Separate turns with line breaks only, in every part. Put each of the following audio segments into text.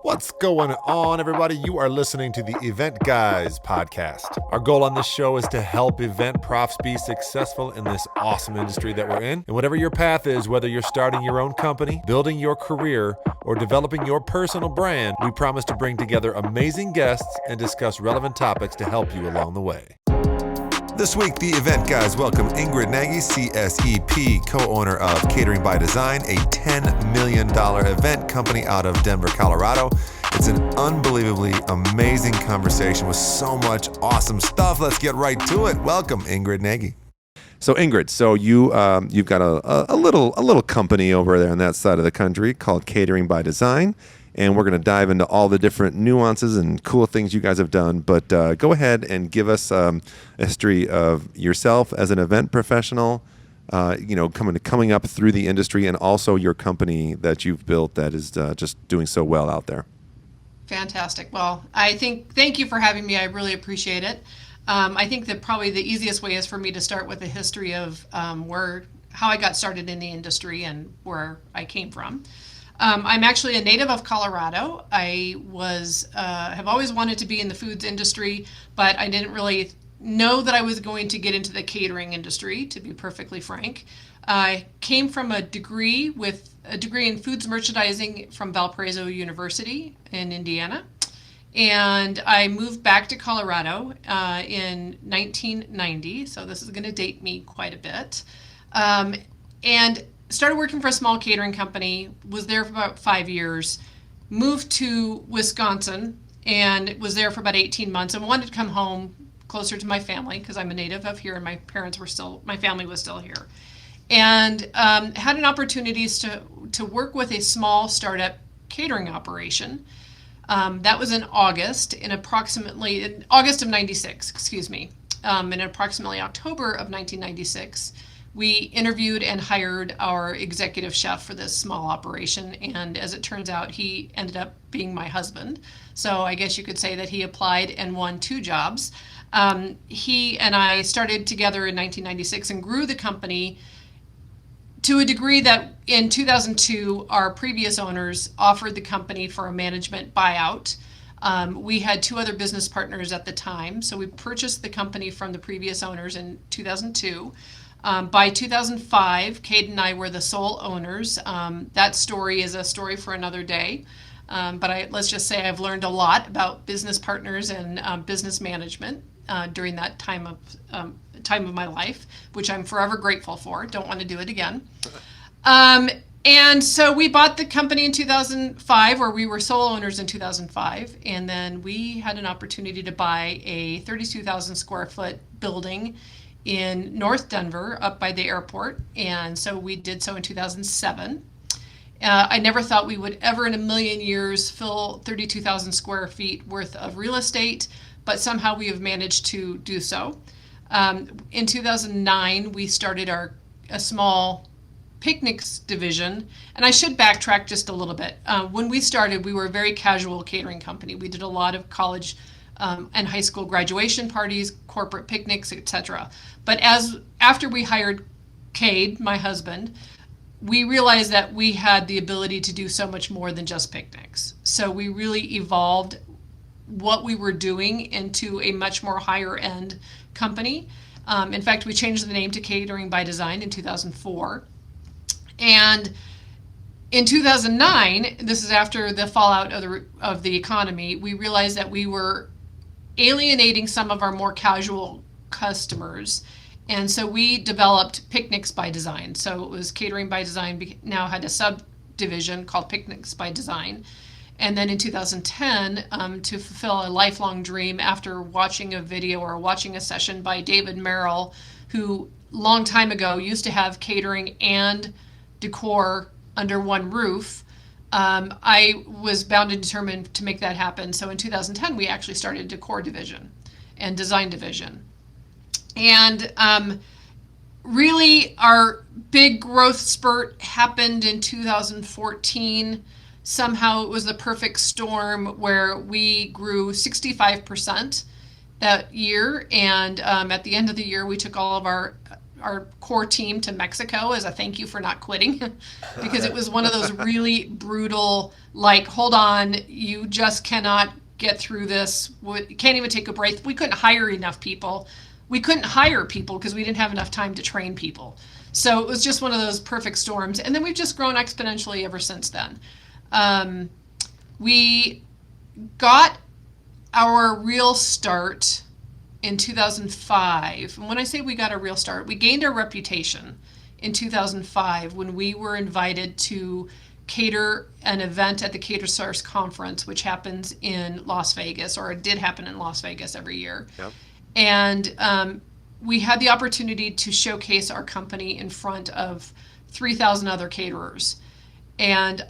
What's going on, everybody? You are listening to the Event Guys podcast. Our goal on this show is to help event profs be successful in this awesome industry that we're in. And whatever your path is, whether you're starting your own company, building your career, or developing your personal brand, we promise to bring together amazing guests and discuss relevant topics to help you along the way. This week, the Event Guys welcome Ingrid Nagy CSEP, co-owner of Catering By Design, a $10 million event company out of Denver, Colorado. It's an unbelievably amazing conversation with so much awesome stuff. Let's get right to it. Welcome, Ingrid Nagy. So Ingrid, you've got a little company over there on that side of the country called Catering By Design. And we're going to dive into all the different nuances and cool things you guys have done. But go ahead and give us a history of yourself as an event professional, coming up through the industry, and also your company that you've built that is just doing so well out there.
Fantastic. Well, thank you for having me. I really appreciate it. I think that probably the easiest way is for me to start with a history of how I got started in the industry and where I came from. I'm actually a native of Colorado. I have always wanted to be in the foods industry, but I didn't really know that I was going to get into the catering industry, to be perfectly frank. I came from a degree in foods merchandising from Valparaiso University in Indiana. And I moved back to Colorado in 1990, so this is going to date me quite a bit. And started working for a small catering company, was there for about 5 years, moved to Wisconsin, and was there for about 18 months and wanted to come home closer to my family because I'm a native of here and my family was still here. And had an opportunity to work with a small startup catering operation. That was in August of 96, excuse me. In approximately October of 1996, we interviewed and hired our executive chef for this small operation, and as it turns out, he ended up being my husband. So I guess you could say that he applied and won 2 jobs. He and I started together in 1996 and grew the company to a degree that in 2002, our previous owners offered the company for a management buyout. We had 2 other business partners at the time, so we purchased the company from the previous owners in 2002. By 2005, Cade and I were the sole owners. That story is a story for another day. But let's just say I've learned a lot about business partners and business management during that time of my life, which I'm forever grateful for. Don't want to do it again. And so we bought the company in 2005, or we were sole owners in 2005. And then we had an opportunity to buy a 32,000 square foot building in North Denver, up by the airport, and so we did so in 2007. I never thought we would ever in a million years fill 32,000 square feet worth of real estate, but somehow we have managed to do so. In 2009, we started a small picnics division, and I should backtrack just a little bit. When we started, we were a very casual catering company. We did a lot of college and high school graduation parties, corporate picnics, etc. But after we hired Cade, my husband, we realized that we had the ability to do so much more than just picnics. So we really evolved what we were doing into a much more higher end company. In fact, we changed the name to Catering By Design in 2004. And in 2009, this is after the fallout of the economy, we realized that we were alienating some of our more casual customers. And so we developed Picnics by Design. So it was Catering by Design now had a subdivision called Picnics by Design. And then in 2010, to fulfill a lifelong dream after watching a video or watching a session by David Merrill, who long time ago used to have catering and decor under one roof, I was bound and determined to make that happen. So in 2010, we actually started decor division and design division. And really our big growth spurt happened in 2014. Somehow it was the perfect storm where we grew 65% that year. And at the end of the year, we took all of our our core team to Mexico as a thank you for not quitting, because it was one of those really brutal, like, hold on, you just cannot get through this. You can't even take a break. We couldn't hire enough people. We couldn't hire people because we didn't have enough time to train people. So it was just one of those perfect storms. And then we've just grown exponentially ever since then. We got our real start in 2005. And when I say we got a real start, we gained our reputation in 2005 when we were invited to cater an event at the Cater Source Conference, which happens in Las Vegas, or it did happen in Las Vegas every year.
Yep.
And we had the opportunity to showcase our company in front of 3,000 other caterers. And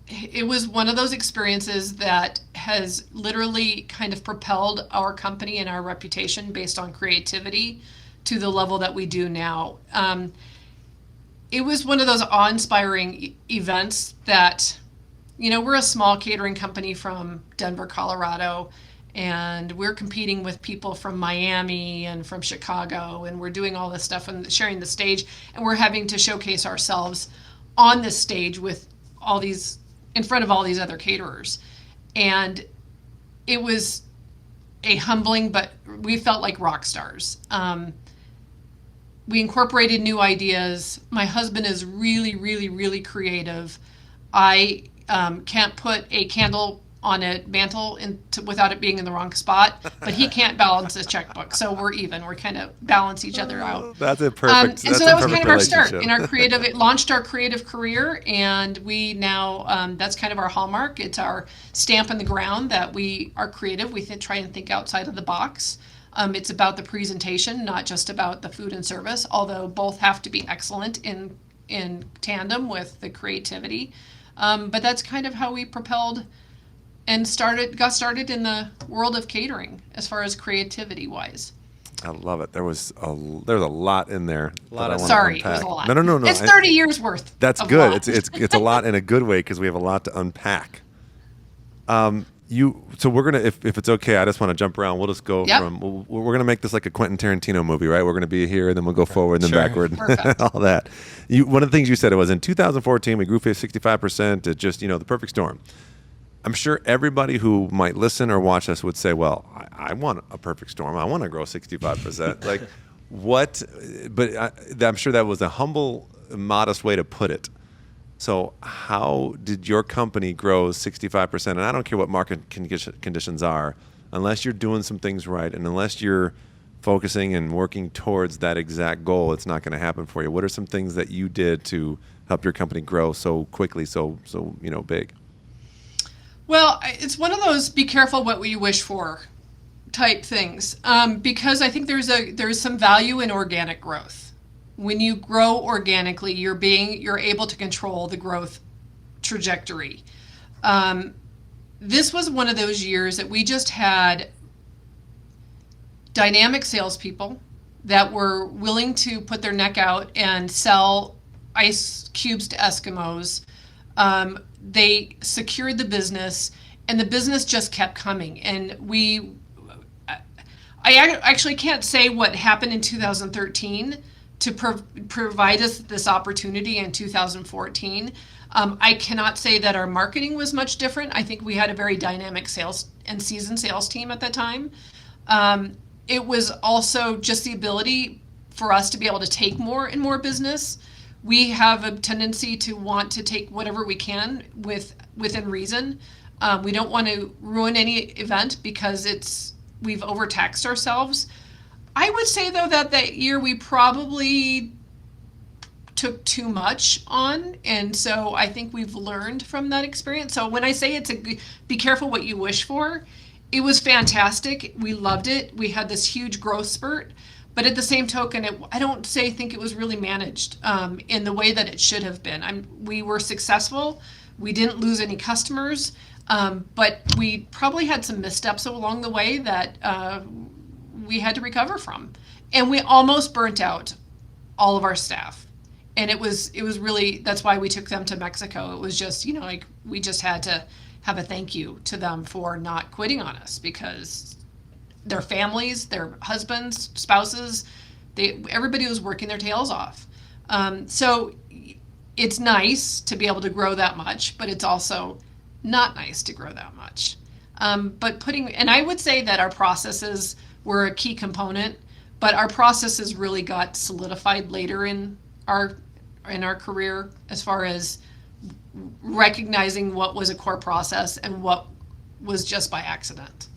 it was one of those experiences that has literally kind of propelled our company and our reputation based on creativity to the level that we do now. It was one of those awe-inspiring events that, we're a small catering company from Denver, Colorado, and we're competing with people from Miami and from Chicago, and we're doing all this stuff and sharing the stage, and we're having to showcase ourselves on this stage with all these, in front of all these other caterers. And it was a humbling, but we felt like rock stars. We incorporated new ideas. My husband is really, really, really creative. I can't put a candle on a mantle without it being in the wrong spot, but he can't balance his checkbook. So we're even. We're kind of balance each other out.
That's a perfect.
And so that was kind of our start in our creative. It launched our creative career, and we now that's kind of our hallmark. It's our stamp in the ground that we are creative. We try and think outside of the box. It's about the presentation, not just about the food and service, although both have to be excellent in tandem with the creativity. But that's kind of how we propelled and got started in the world of catering as far as creativity wise.
I love it. There's a lot in there.
Sorry, it was a lot.
No.
It's 30 years worth.
That's
of
good.
Lot.
It's a lot in a good way because we have a lot to unpack. So we're gonna, if it's okay, I just want to jump around. We'll just go from. We're gonna make this like a Quentin Tarantino movie, right? We're gonna be here, and then we'll go forward, and then backward, all that. One of the things you said, it was in 2014 we grew 65%. It's just the perfect storm. I'm sure everybody who might listen or watch us would say, well, I want a perfect storm. I want to grow 65%. Like what? But I'm sure that was a humble, modest way to put it. So how did your company grow 65%? And I don't care what market conditions are, unless you're doing some things right and unless you're focusing and working towards that exact goal, it's not going to happen for you. What are some things that you did to help your company grow so quickly, so big?
Well, it's one of those be careful what you wish for type things, because I think there's some value in organic growth. When you grow organically, you're able to control the growth trajectory. This was one of those years that we just had dynamic salespeople that were willing to put their neck out and sell ice cubes to Eskimos. They secured the business, and the business just kept coming. And I actually can't say what happened in 2013 to provide us this opportunity in 2014. I cannot say that our marketing was much different. I think we had a very dynamic sales and seasoned sales team at that time. It was also just the ability for us to be able to take more and more business. We have a tendency to want to take whatever we can within reason. We don't want to ruin any event because we've overtaxed ourselves. I would say, though, that year we probably took too much on, and so I think we've learned from that experience. So when I say be careful what you wish for, it was fantastic. We loved it. We had this huge growth spurt, but at the same token, I don't think it was really managed in the way that it should have been. We were successful. We didn't lose any customers, but we probably had some missteps along the way that we had to recover from. And we almost burnt out all of our staff. And it was really, that's why we took them to Mexico. It was just, we just had to have a thank you to them for not quitting on us, because their families, their husbands, spouses, Everybody was working their tails off. So it's nice to be able to grow that much, but it's also not nice to grow that much. And I would say that our processes were a key component, but our processes really got solidified later in our career, as far as recognizing what was a core process and what was just by accident.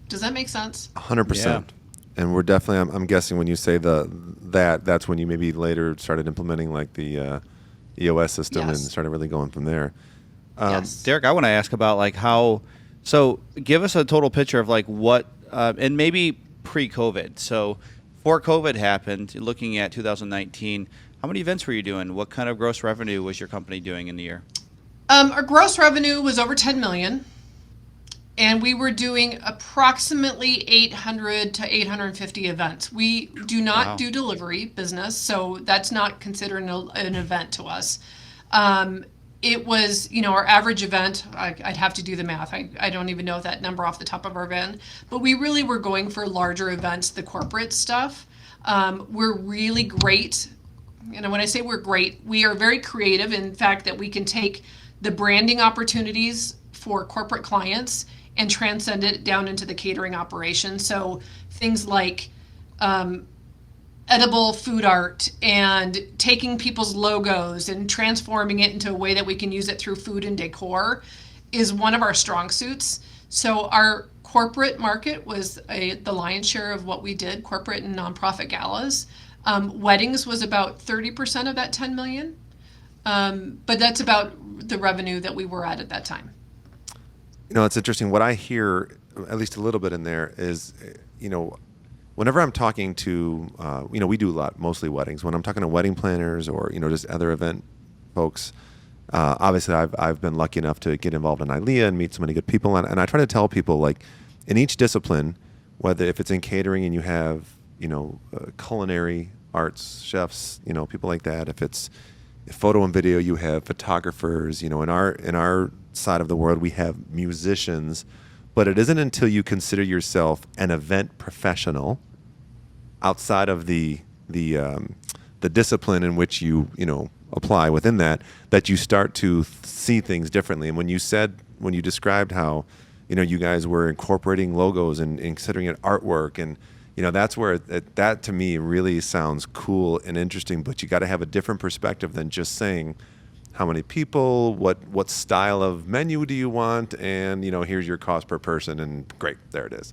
Does that make sense?
100%.
Yeah.
And we're definitely, I'm guessing when you say that's when you maybe later started implementing like the EOS system and
Yes.
started really going from there.
Yes.
Derek, I want to ask about like how. So, give us a total picture of like what, and maybe pre-COVID. So, before COVID happened, looking at 2019, how many events were you doing? What kind of gross revenue was your company doing in the year?
Our gross revenue was over 10 million, and we were doing approximately 800 to 850 events. We do not do delivery business, so that's not considered an event to us. It was, our average event, I'd have to do the math. I don't even know that number off the top of our head, but we really were going for larger events, the corporate stuff. We're really great. And when I say we're great, we are very creative in fact that we can take the branding opportunities for corporate clients and transcend it down into the catering operation. So things like edible food art and taking people's logos and transforming it into a way that we can use it through food and decor is one of our strong suits. So our corporate market was the lion's share of what we did, corporate and nonprofit galas. Weddings was about 30% of that 10 million. But that's about the revenue that we were at that time.
It's interesting. What I hear, at least a little bit in there, is, whenever I'm talking to, we do mostly weddings. When I'm talking to wedding planners or, just other event folks, obviously I've been lucky enough to get involved in ILEA and meet so many good people. And I try to tell people, like, in each discipline, whether if it's in catering and you have, culinary arts, chefs, people like that. If it's photo and video, you have photographers. In our side of the world, we have musicians. But it isn't until you consider yourself an event professional outside of the discipline in which you apply within that you start to see things differently. And when you described how you guys were incorporating logos and considering it artwork, and that's where that to me really sounds cool and interesting. But you got to have a different perspective than just saying how many people, what style of menu do you want, and here's your cost per person, and great, there it is.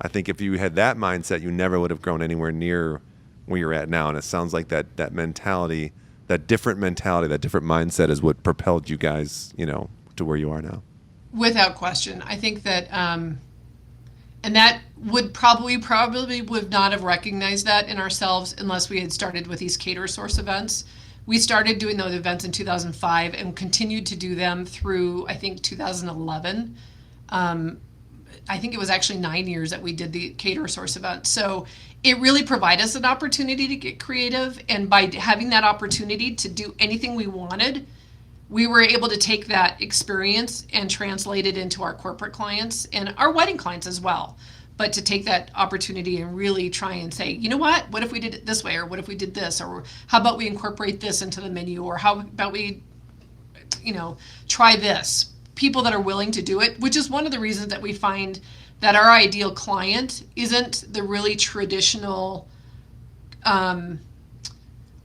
I think if you had that mindset, you never would have grown anywhere near where you're at now. And it sounds like that mentality, that different mindset is what propelled you guys, to where you are now.
Without question. I think that, and that would probably would not have recognized that in ourselves unless we had started with these cater source events. We started doing those events in 2005 and continued to do them through, I think, 2011. I think it was actually 9 years that we did the cater source event. So it really provided us an opportunity to get creative. And by having that opportunity to do anything we wanted, we were able to take that experience and translate it into our corporate clients and our wedding clients as well. But to take that opportunity and really try and say, you know what if we did it this way? Or what if we did this? Or how about we incorporate this into the menu? Or how about we, try this? People that are willing to do it, which is one of the reasons that we find that our ideal client isn't the really traditional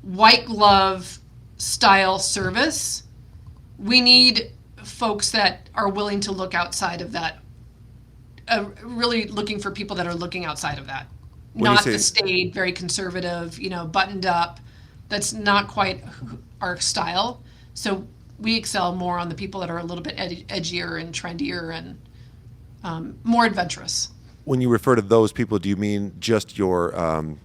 white glove style service. We need folks that are willing to look outside of that. Really looking for people that are looking outside of that. Not the staid, very conservative, buttoned up. That's not quite our style. So we excel more on the people that are a little bit edgier and trendier and more adventurous.
When you refer to those people, do you mean just your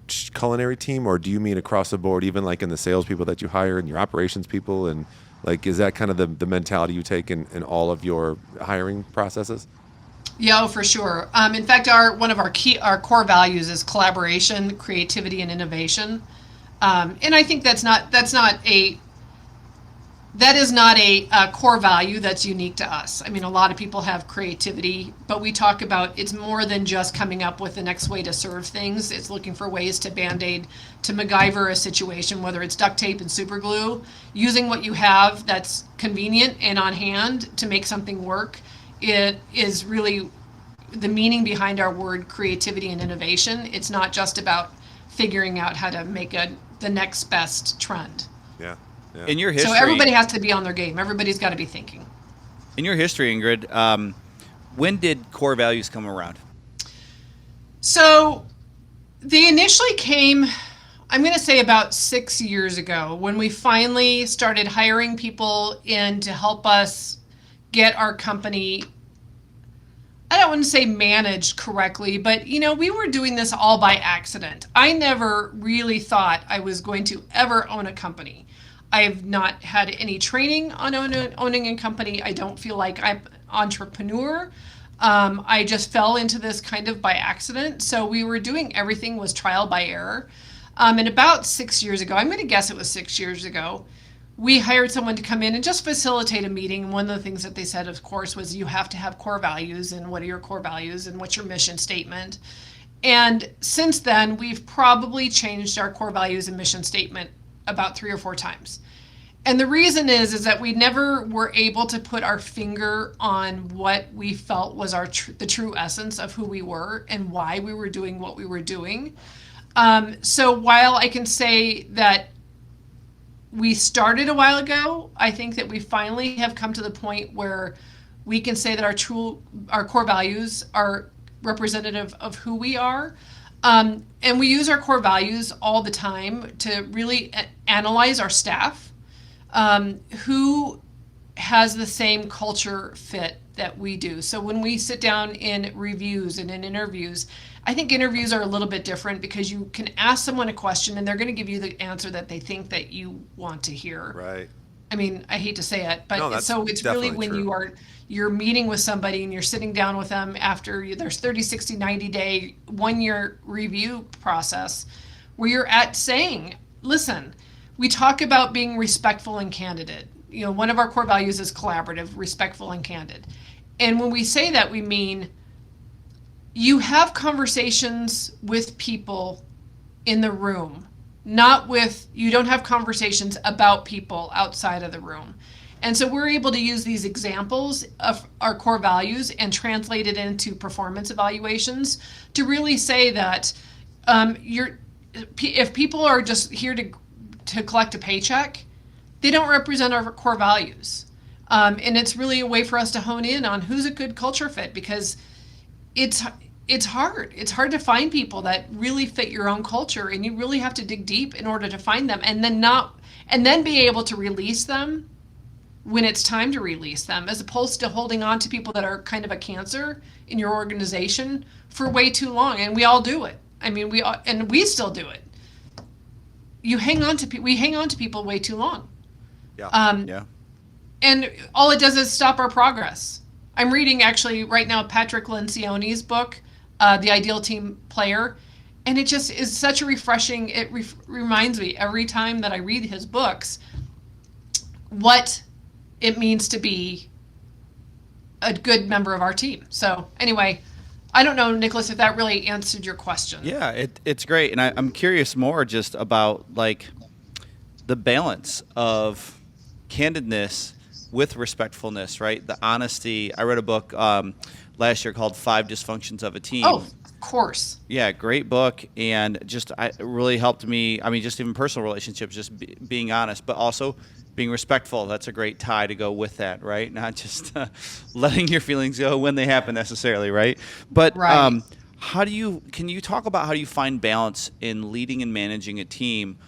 culinary team, or do you mean across the board, even like in the sales people that you hire and your operations people, and like is that kind of the mentality you take in all of your hiring processes?
Yeah, for sure. In fact, one of our core values is collaboration, creativity, and innovation. And I think that's not That is not a core value that's unique to us. I mean, a lot of people have creativity, but we talk about it's more than just coming up with the next way to serve things. It's looking for ways to Band-Aid, to MacGyver a situation, whether it's duct tape and super glue, using what you have that's convenient and on hand to make something work. It is really the meaning behind our word creativity and innovation. It's not just about figuring out how to make the next best trend.
Yeah. Yeah.
In your history,
So everybody has to be on their game. Everybody's got to be thinking.
in your history, Ingrid, when did core values come around?
So they initially came, I'm going to say about 6 years ago, when we finally started hiring people in to help us get our company, I don't want to say managed correctly, but we were doing this all by accident. I never really thought I was going to ever own a company. I've not had any training on owning a company. I don't feel like I'm an entrepreneur. I just fell into this kind of by accident. So we were doing everything was trial by error. And about 6 years ago, I'm going to guess it was 6 years ago, we hired someone to come in and just facilitate a meeting. One of the things that they said, of course, was you have to have core values, and what are your core values and what's your mission statement. And since then, we've probably changed our core values and mission statement about 3 or 4 times. And the reason is that we never were able to put our finger on what we felt was the true essence of who we were and why we were doing what we were doing. So while I can say that we started a while ago, I think that we finally have come to the point where we can say that our core values are representative of who we are. And we use our core values all the time to really analyze our staff, who has the same culture fit that we do. So when we sit down in reviews and in interviews, I think interviews are a little bit different because you can ask someone a question and they're going to give you the answer that they think that you want to hear.
Right.
I mean, I hate to say it, but
No,
so it's really when
true.
you're meeting with somebody and you're sitting down with them after there's 30, 60, 90 day, 1 year review process where you're at saying, listen, we talk about being respectful and candid. One of our core values is collaborative, respectful, and candid. And when we say that, we mean you have conversations with people in the room, you don't have conversations about people outside of the room. And so we're able to use these examples of our core values and translate it into performance evaluations to really say that if people are just here to collect a paycheck, they don't represent our core values. And it's really a way for us to hone in on who's a good culture fit, because it's hard. It's hard to find people that really fit your own culture, and you really have to dig deep in order to find them, and then be able to release them when it's time to release them, as opposed to holding on to people that are kind of a cancer in your organization for way too long. And we all do it. I mean, we still do it. We hang on to people way too long.
Yeah.
Yeah.
And all it does is stop our progress. I'm reading actually right now Patrick Lencioni's book, The Ideal Team Player, and it just is such a refreshing. It reminds me every time that I read his books what it means to be a good member of our team. So anyway, I don't know, Nicholas, if that really answered your question.
Yeah, it's great, and I'm curious more just about like the balance of candidness with respectfulness, right? The honesty. I read a book last year called 5 Dysfunctions of a Team.
Oh, of course.
Yeah, great book, and it really helped me. I mean, just even personal relationships, just being honest, but also being respectful. That's a great tie to go with that, right? Not just letting your feelings go when they happen necessarily, right? But
right.
Can you talk about how do you find balance in leading and managing a team?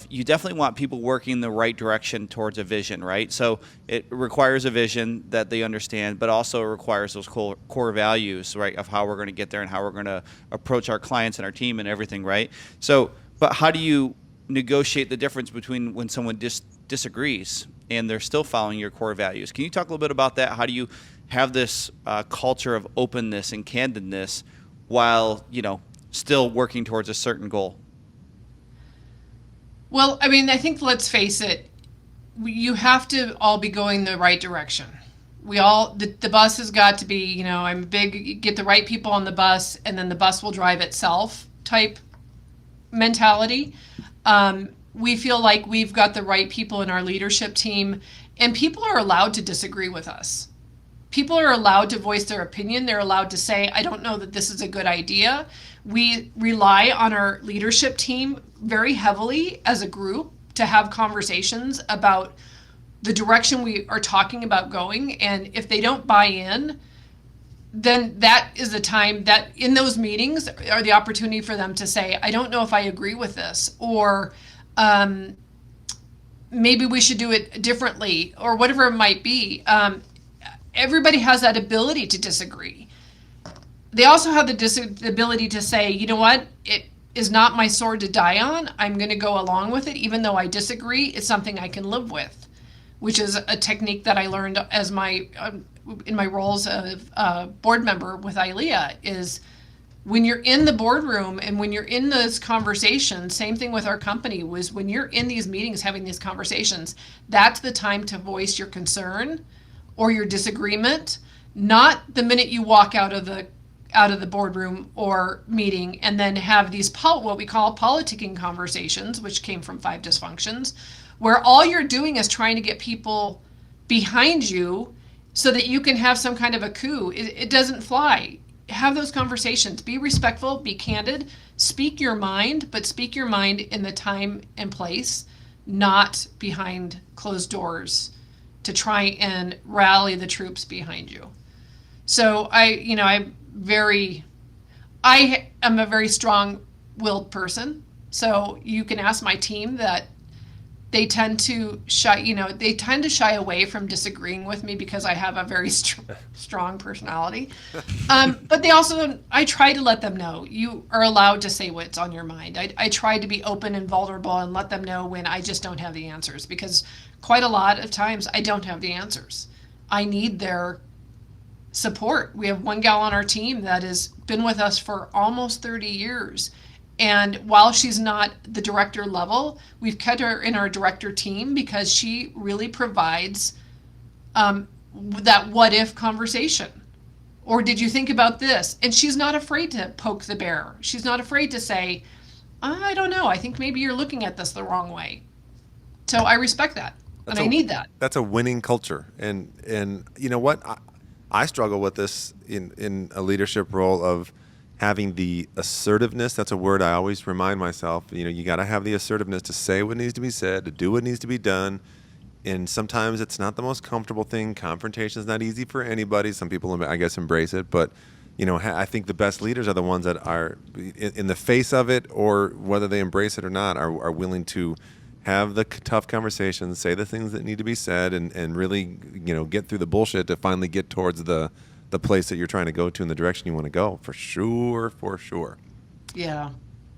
You definitely want people working in the right direction towards a vision, right? So it requires a vision that they understand, but also it requires those core values, right, of how we're going to get there and how we're going to approach our clients and our team and everything, right? So, but how do you negotiate the difference between when someone disagrees and they're still following your core values? Can you talk a little bit about that? How do you have this culture of openness and candidness while, still working towards a certain goal?
Well, I mean, I think let's face it, you have to all be going the right direction. The bus has got to be, I'm big, get the right people on the bus, and then the bus will drive itself type mentality. We feel like we've got the right people in our leadership team, and people are allowed to disagree with us. People are allowed to voice their opinion. They're allowed to say, I don't know that this is a good idea. We rely on our leadership team very heavily as a group to have conversations about the direction we are talking about going. And if they don't buy in, then that is the time that in those meetings are the opportunity for them to say, I don't know if I agree with this, or maybe we should do it differently, or whatever it might be. Everybody has that ability to disagree. They also have the ability to say, you know what, it is not my sword to die on. I'm going to go along with it, even though I disagree. It's something I can live with, which is a technique that I learned as in my roles of board member with ILEA. Is when you're in the boardroom and when you're in those conversations, same thing with our company, was when you're in these meetings having these conversations, that's the time to voice your concern or your disagreement, not the minute you walk out of the boardroom or meeting and then have these what we call politicking conversations, which came from 5 Dysfunctions, where all you're doing is trying to get people behind you so that you can have some kind of a coup. It doesn't fly. Have those conversations. Be respectful, be candid, speak your mind, but speak your mind in the time and place, not behind closed doors to try and rally the troops behind you. So I am a very strong-willed person. So you can ask my team that they tend to shy away from disagreeing with me because I have a very strong personality. But I try to let them know you are allowed to say what's on your mind. I try to be open and vulnerable and let them know when I just don't have the answers, because quite a lot of times I don't have the answers. I need their support. We have one gal on our team that has been with us for almost 30 years. And while she's not the director level, we've kept her in our director team because she really provides that what if conversation. Or did you think about this? And she's not afraid to poke the bear. She's not afraid to say, I don't know, I think maybe you're looking at this the wrong way. So I respect that. And I need that.
That's a winning culture. And you know what? I struggle with this in a leadership role of having the assertiveness. That's a word I always remind myself. You got to have the assertiveness to say what needs to be said, to do what needs to be done. And sometimes it's not the most comfortable thing. Confrontation is not easy for anybody. Some people, I guess, embrace it. But, I think the best leaders are the ones that are in the face of it, or whether they embrace it or not, are willing to have the tough conversations, say the things that need to be said, and really, get through the bullshit to finally get towards the place that you're trying to go to in the direction you want to go. For sure.
Yeah.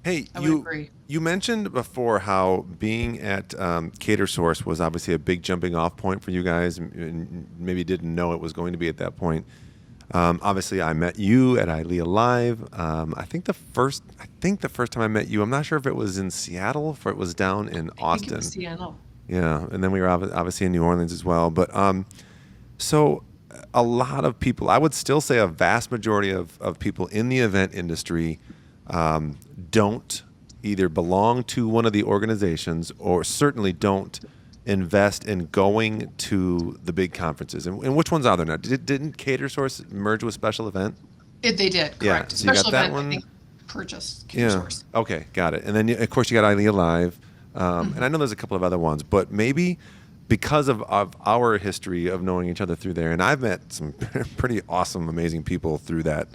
Hey,
I would agree.
You mentioned before how being at CaterSource was obviously a big jumping off point for you guys, and maybe didn't know it was going to be at that point. Obviously, I met you at ILEA Live. I think the first time I met you, I'm not sure if it was in Seattle or if it was down in Austin.
I think it was Seattle.
Yeah, and then we were obviously in New Orleans as well. But so a lot of people, I would still say a vast majority of people in the event industry don't either belong to one of the organizations or certainly don't invest in going to the big conferences. And which ones are there now? Didn't CaterSource merge with Special Event?
They did, correct.
Yeah, so
Special
you got that
Event,
one?
I think, purchased CaterSource.
Yeah. Okay, got it. And then, of course, you got ILEA Live. And I know there's a couple of other ones, but maybe because of our history of knowing each other through there, and I've met some pretty awesome, amazing people through that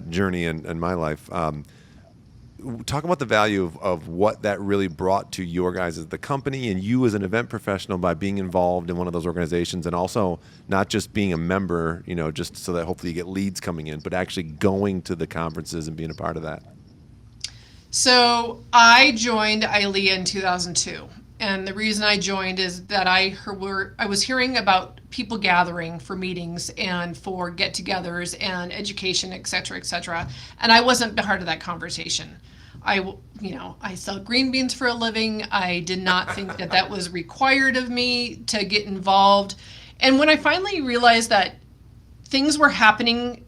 journey in my life. Talk about the value of what that really brought to your guys as the company and you as an event professional by being involved in one of those organizations, and also not just being a member, just so that hopefully you get leads coming in, but actually going to the conferences and being a part of that.
So I joined ILEA in 2002. And the reason I joined is that I was hearing about people gathering for meetings and for get-togethers and education, et cetera, and I wasn't part of that conversation. I sell green beans for a living. I did not think that that was required of me to get involved. And when I finally realized that things were happening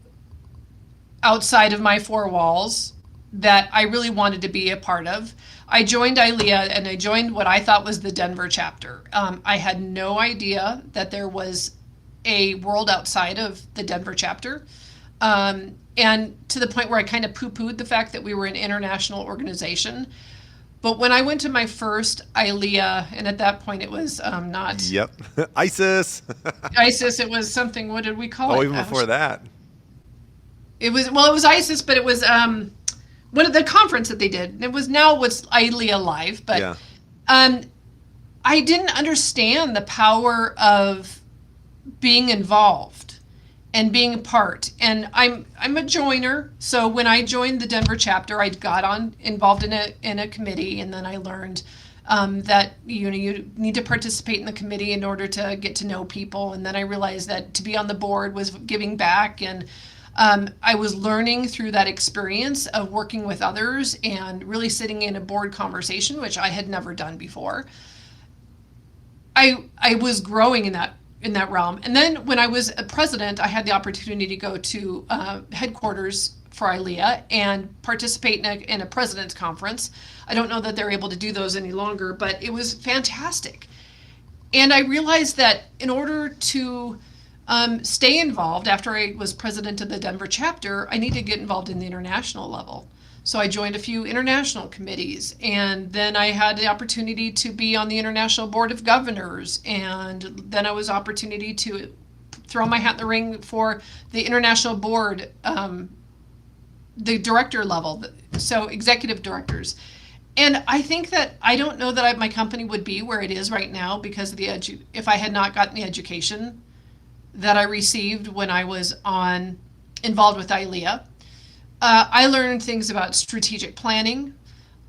outside of my four walls that I really wanted to be a part of, I joined ILEA, and I joined what I thought was the Denver chapter. I had no idea that there was a world outside of the Denver chapter. And to the point where I kind of poo-pooed the fact that we were an international organization. But when I went to my first ILEA, and at that point it was not...
Yep. ISIS.
ISIS, it was something, what did we call it?
Oh, even before that.
It was ISIS, but it was one of the conference that they did. It was ILEA Live, but
yeah.
I didn't understand the power of being involved and being a part. And I'm a joiner, so when I joined the Denver chapter, I got involved in a committee, and then I learned that you need to participate in the committee in order to get to know people. And then I realized that to be on the board was giving back, and I was learning through that experience of working with others and really sitting in a board conversation, which I had never done before. I was growing in that realm. And then when I was a president, I had the opportunity to go to headquarters for ILEA and participate in a president's conference. I don't know that they're able to do those any longer, but it was fantastic. And I realized that in order to stay involved after I was president of the Denver chapter, I need to get involved in the international level. So I joined a few international committees, and then I had the opportunity to be on the International Board of Governors, and then I was opportunity to throw my hat in the ring for the international board, the director level, so executive directors. And I think that I don't know that my company would be where it is right now because of if I had not gotten the education that I received when I was involved with ILEA. I learned things about strategic planning.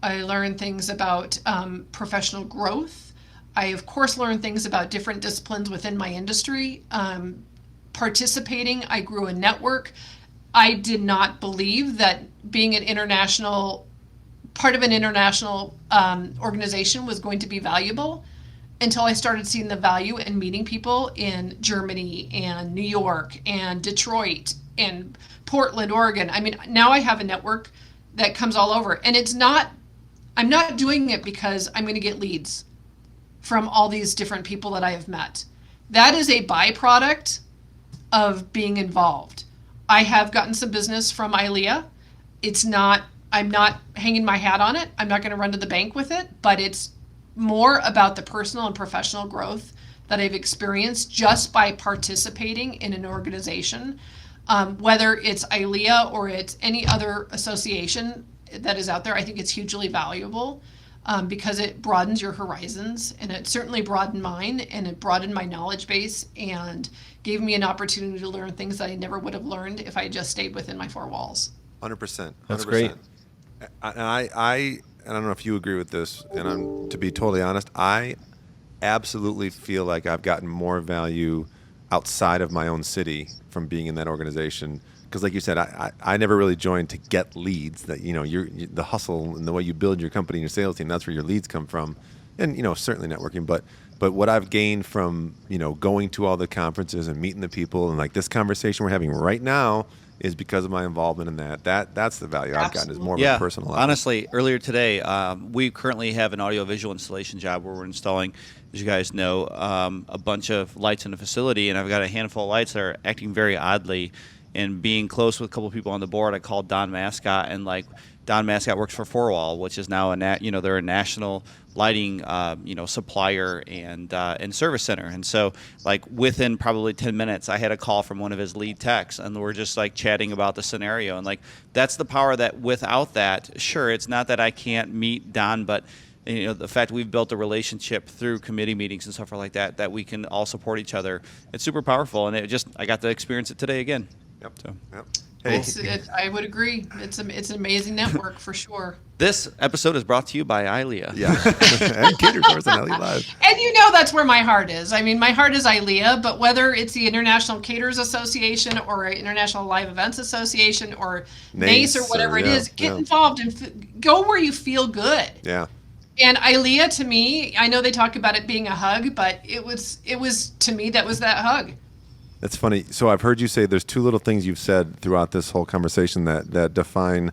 I learned things about professional growth. I, of course, learned things about different disciplines within my industry. Participating, I grew a network. I did not believe that being part of an international organization was going to be valuable until I started seeing the value in meeting people in Germany and New York and Detroit and Portland, Oregon. I mean, now I have a network that comes all over, and I'm not doing it because I'm going to get leads from all these different people that I have met. That is a byproduct of being involved. I have gotten some business from ILEA. I'm not hanging my hat on it. I'm not going to run to the bank with it, but it's more about the personal and professional growth that I've experienced just by participating in an organization. Whether it's ILEA or it's any other association that is out there, I think it's hugely valuable because it broadens your horizons, and it certainly broadened mine, and it broadened my knowledge base and gave me an opportunity to learn things that I never would have learned if I just stayed within my four walls.
100%.
That's great.
And I don't know if you agree with this, and to be totally honest, I absolutely feel like I've gotten more value outside of my own city from being in that organization. Because like you said, I never really joined to get leads. That the hustle and the way you build your company and your sales team, that's where your leads come from. And certainly networking, but what I've gained from going to all the conferences and meeting the people, and like this conversation we're having right now is because of my involvement in that's the value I've gotten, is more of a personal level.
Honestly, earlier today, we currently have an audio-visual installation job where we're installing, as you guys know, a bunch of lights in the facility, and I've got a handful of lights that are acting very oddly. And being close with a couple of people on the board, I called Don Mascot, and Don Mascot works for Four Wall, which is now they're a national lighting supplier and service center. And so within probably 10 minutes, I had a call from one of his lead techs, and we're just chatting about the scenario. And that's the power that without that, sure, it's not that I can't meet Don, but the fact we've built a relationship through committee meetings and stuff like that we can all support each other. It's super powerful, and I got to experience it today again.
Yep.
So.
Yep. Hey.
I would agree. It's an amazing network for sure.
This episode is brought to you by ILEA.
Yeah. And Cater Course and LE Live.
And that's where my heart is. I mean, my heart is ILEA, but whether it's the International Caterers Association or International Live Events Association or NACE or whatever it is, get involved and go where you feel good.
Yeah.
And ILEA, to me, I know they talk about it being a hug, but it was to me, that was that hug.
That's funny. So I've heard you say there's two little things you've said throughout this whole conversation that define,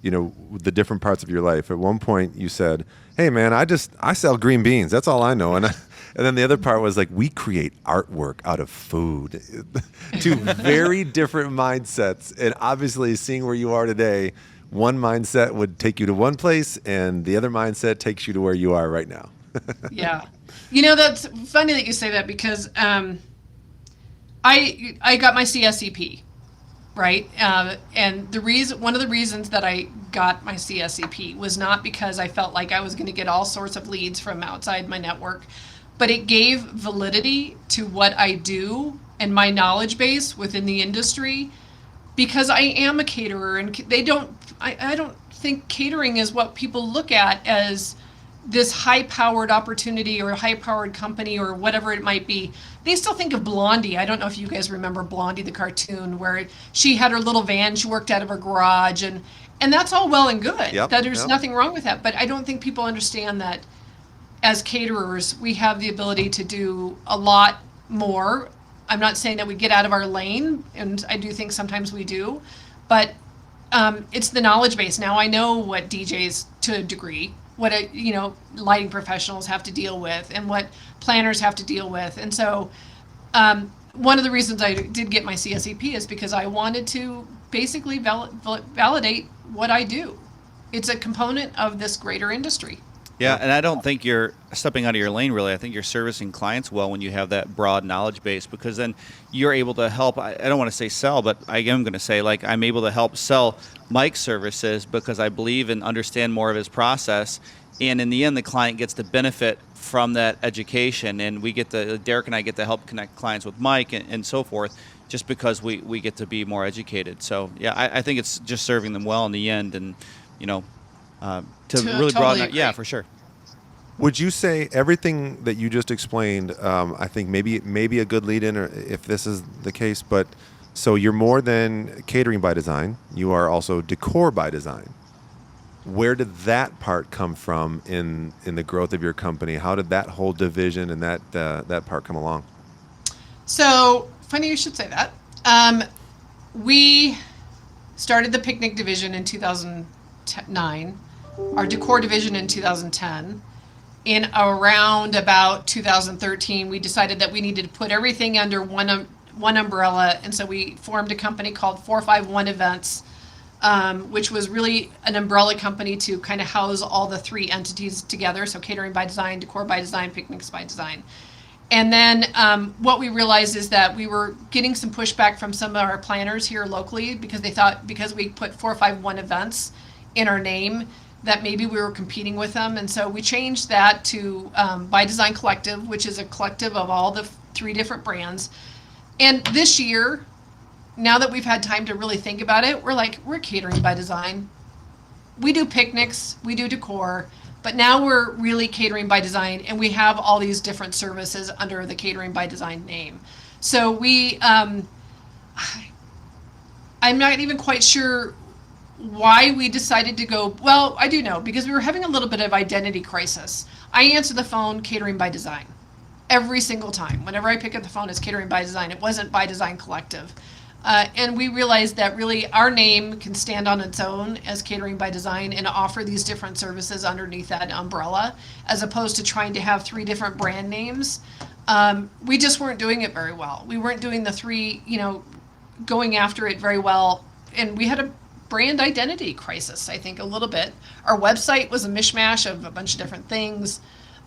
the different parts of your life. At one point you said, "Hey man, I sell green beans. That's all I know." And then the other part was like, "We create artwork out of food." Two very different mindsets. And obviously seeing where you are today, one mindset would take you to one place and the other mindset takes you to where you are right now.
Yeah. That's funny that you say that because, I got my CSEP, right? And one of the reasons that I got my CSEP was not because I felt like I was going to get all sorts of leads from outside my network, but it gave validity to what I do and my knowledge base within the industry, because I am a caterer, and I don't think catering is what people look at as this high-powered opportunity or a high-powered company or whatever it might be. They still think of Blondie. I don't know if you guys remember Blondie, the cartoon, where she had her little van, she worked out of her garage, and that's all well and good.
Yep,
There's nothing wrong with that. But I don't think people understand that as caterers, we have the ability to do a lot more. I'm not saying that we get out of our lane, and I do think sometimes we do, but it's the knowledge base. Now I know what DJs, to a degree, what lighting professionals have to deal with and what planners have to deal with. And so one of the reasons I did get my CSEP is because I wanted to basically validate what I do. It's a component of this greater industry.
Yeah, and I don't think you're stepping out of your lane, really. I think you're servicing clients well when you have that broad knowledge base, because then you're able to help. I don't want to say sell, but I am going to say, like, I'm able to help sell Mike's services because I believe and understand more of his process. And in the end, the client gets to benefit from that education. And Derek and I get to help connect clients with Mike and so forth, just because we get to be more educated. So, yeah, I think it's just serving them well in the end. And, to really broaden it. Yeah, for sure.
Would you say everything that you just explained, I think maybe a good lead in, or if this is the case, but so you're more than catering by design, you are also decor by design. Where did that part come from in the growth of your company? How did that whole division and that part come along?
So funny you should say that. We started the picnic division in 2009, our decor division in 2010. In around about 2013, we decided that we needed to put everything under one umbrella, and so we formed a company called 451 Events, which was really an umbrella company to kind of house all the three entities together, so Catering by Design, Decor by Design, Picnics by Design. And then what we realized is that we were getting some pushback from some of our planners here locally, because they thought because we put 451 Events in our name that maybe we were competing with them. And so we changed that to By Design Collective, which is a collective of all the three different brands. And this year, now that we've had time to really think about it, we're Catering by Design. We do picnics, we do decor, but now we're really Catering by Design, and we have all these different services under the Catering by Design name. So we, I'm not even quite sure why we decided to go. Well, I do know, because we were having a little bit of identity crisis. I answer the phone Catering by Design every single time. Whenever I pick up the phone, it's Catering by Design. It wasn't By Design Collective. And we realized that really our name can stand on its own as Catering by Design and offer these different services underneath that umbrella, as opposed to trying to have three different brand names. We just weren't doing it very well. We weren't doing the three, going after it very well. And we had a brand identity crisis, I think, a little bit. Our website was a mishmash of a bunch of different things.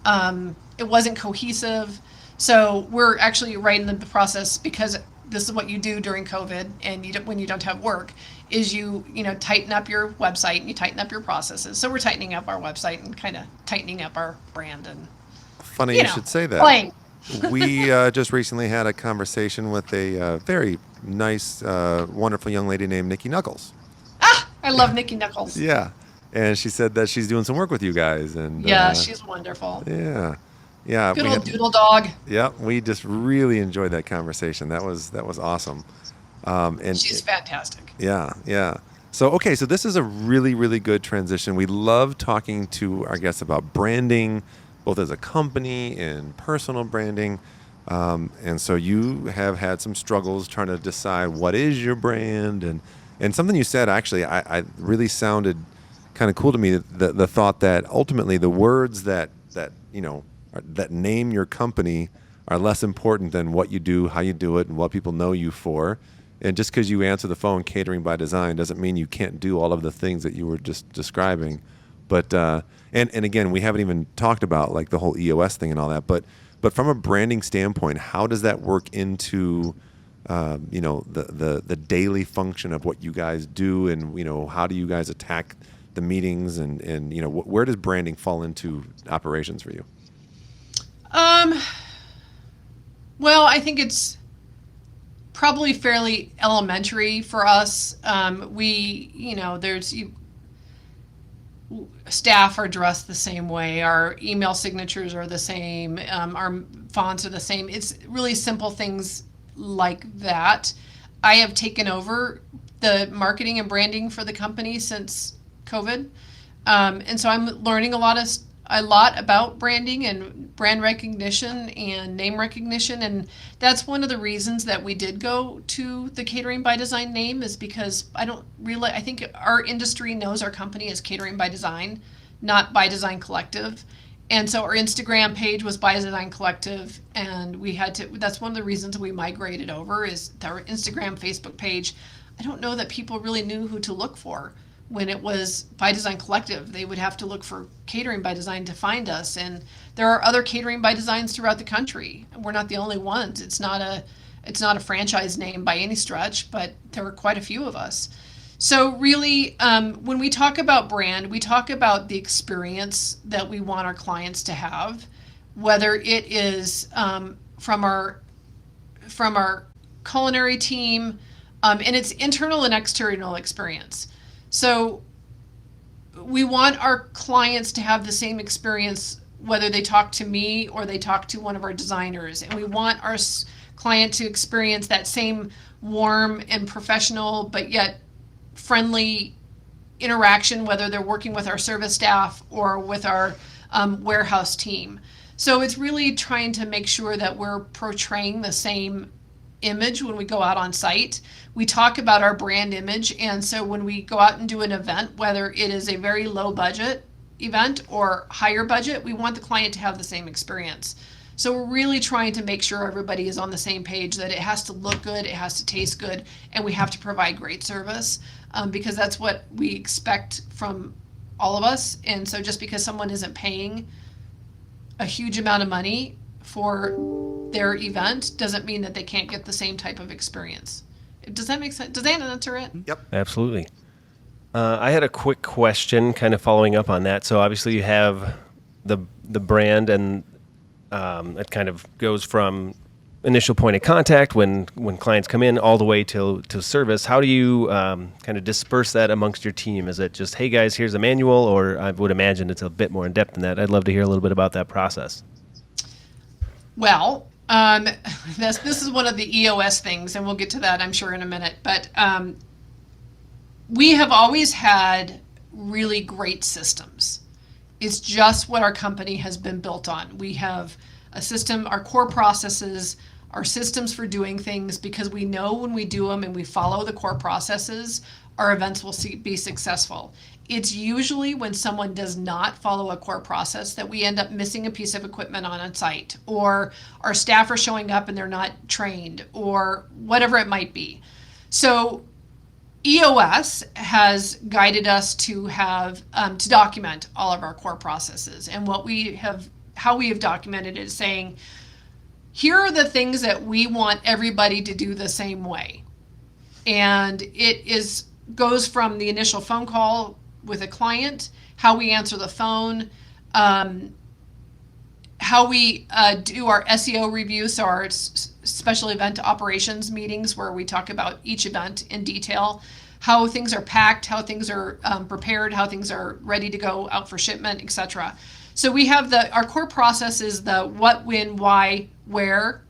It wasn't cohesive. So we're actually right in the process, because this is what you do during COVID, and when you don't have work, is you tighten up your website and you tighten up your processes. So we're tightening up our website and kind of tightening up our brand. And
funny you should say that.
Playing.
We just recently had a conversation with a very nice, wonderful young lady named Nikki Knuckles.
I love Nikki Knuckles.
Yeah. And she said that she's doing some work with you guys. And
Yeah, she's wonderful.
yeah. Yeah.
Good old doodle dog.
Yeah. We just really enjoyed that conversation. That was awesome. And
she's fantastic.
Yeah. Yeah. So, okay. So this is a really, really good transition. We love talking to our guests about branding, both as a company and personal branding. And so you have had some struggles trying to decide what is your brand, and something you said actually I really sounded kind of cool to me, the thought that ultimately the words that name your company are less important than what you do, how you do it, and what people know you for. And just because you answer the phone Catering by Design doesn't mean you can't do all of the things that you were just describing. But and again, we haven't even talked about like the whole EOS thing and all that. But from a branding standpoint, how does that work into the daily function of what you guys do, and how do you guys attack the meetings, and where does branding fall into operations for you?
Well, I think it's probably fairly elementary for us. Staff are dressed the same way. Our email signatures are the same. Our fonts are the same. It's really simple things like that. I have taken over the marketing and branding for the company since COVID. And so I'm learning a lot about branding and brand recognition and name recognition. And that's one of the reasons that we did go to the Catering by Design name, is because I think our industry knows our company as Catering by Design, not By Design Collective. And so our Instagram page was By Design Collective, and that's one of the reasons we migrated over, is our Instagram, Facebook page. I don't know that people really knew who to look for. When it was By Design Collective, they would have to look for Catering by Design to find us. And there are other Catering by Designs throughout the country. We're not the only ones. It's not a franchise name by any stretch, but there are quite a few of us. So really, when we talk about brand, we talk about the experience that we want our clients to have, whether it is from our culinary team, and it's internal and external experience. So we want our clients to have the same experience whether they talk to me or they talk to one of our designers. And we want our client to experience that same warm and professional but yet friendly interaction, whether they're working with our service staff or with our warehouse team. So it's really trying to make sure that we're portraying the same image when we go out on site. We talk about our brand image, and so when we go out and do an event, whether it is a very low budget event or higher budget, we want the client to have the same experience. So we're really trying to make sure everybody is on the same page, that it has to look good, it has to taste good, and we have to provide great service, because that's what we expect from all of us. And so just because someone isn't paying a huge amount of money for their event doesn't mean that they can't get the same type of experience. Does that make sense? Does that answer it?
Yep.
Absolutely. I had a quick question kind of following up on that. So obviously you have the brand, and it kind of goes from initial point of contact when clients come in all the way to service. How do you kind of disperse that amongst your team? Is it just, hey guys, here's a manual, or I would imagine it's a bit more in depth than that. I'd love to hear a little bit about that process.
Well, this is one of the EOS things, and we'll get to that, I'm sure, in a minute. But we have always had really great systems. It's just what our company has been built on. We have a system, our core processes, our systems for doing things, because we know when we do them and we follow the core processes, our events will be successful. It's usually when someone does not follow a core process that we end up missing a piece of equipment on site, or our staff are showing up and they're not trained, or whatever it might be. So EOS has guided us to have to document all of our core processes. And how we have documented it is saying, here are the things that we want everybody to do the same way. And it goes from the initial phone call with a client, how we answer the phone, how how we do our SEO review, so our special event operations meetings where we talk about each event in detail, how things are packed, how things are prepared, how things are ready to go out for shipment, etc. So we have our core process is the what, when, why, where,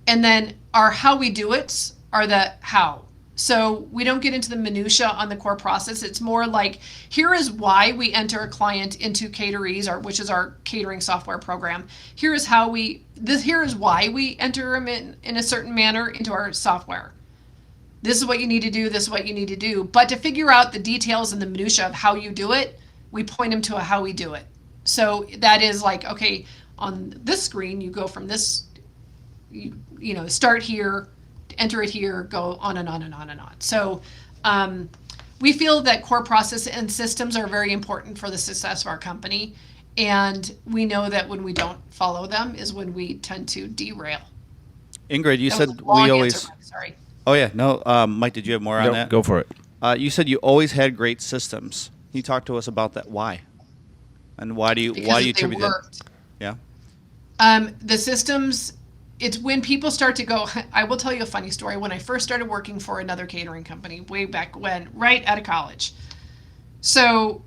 and then our how we do it are the how. So we don't get into the minutia on the core process. It's more like, here is why we enter a client into Cateries, which is our catering software program. Here is why we enter them in a certain manner into our software. This is what you need to do. This is what you need to do. But to figure out the details and the minutia of how you do it, we point them to a how we do it. So that is like, okay, on this screen, you go from this, start here, enter it here, go on and on and on and on. So we feel that core process and systems are very important for the success of our company. And we know that when we don't follow them is when we tend to derail.
Ingrid, you
That
said
was a long
we always...
answer, sorry.
Oh, yeah. No, Mike, did you have more on
Nope,
that?
go for it.
You said you always had great systems. Can you talk to us about that? Why? And why do you attribute that? Yeah.
The systems, it's when people start to go, I will tell you a funny story. When I first started working for another catering company way back when, right out of college. So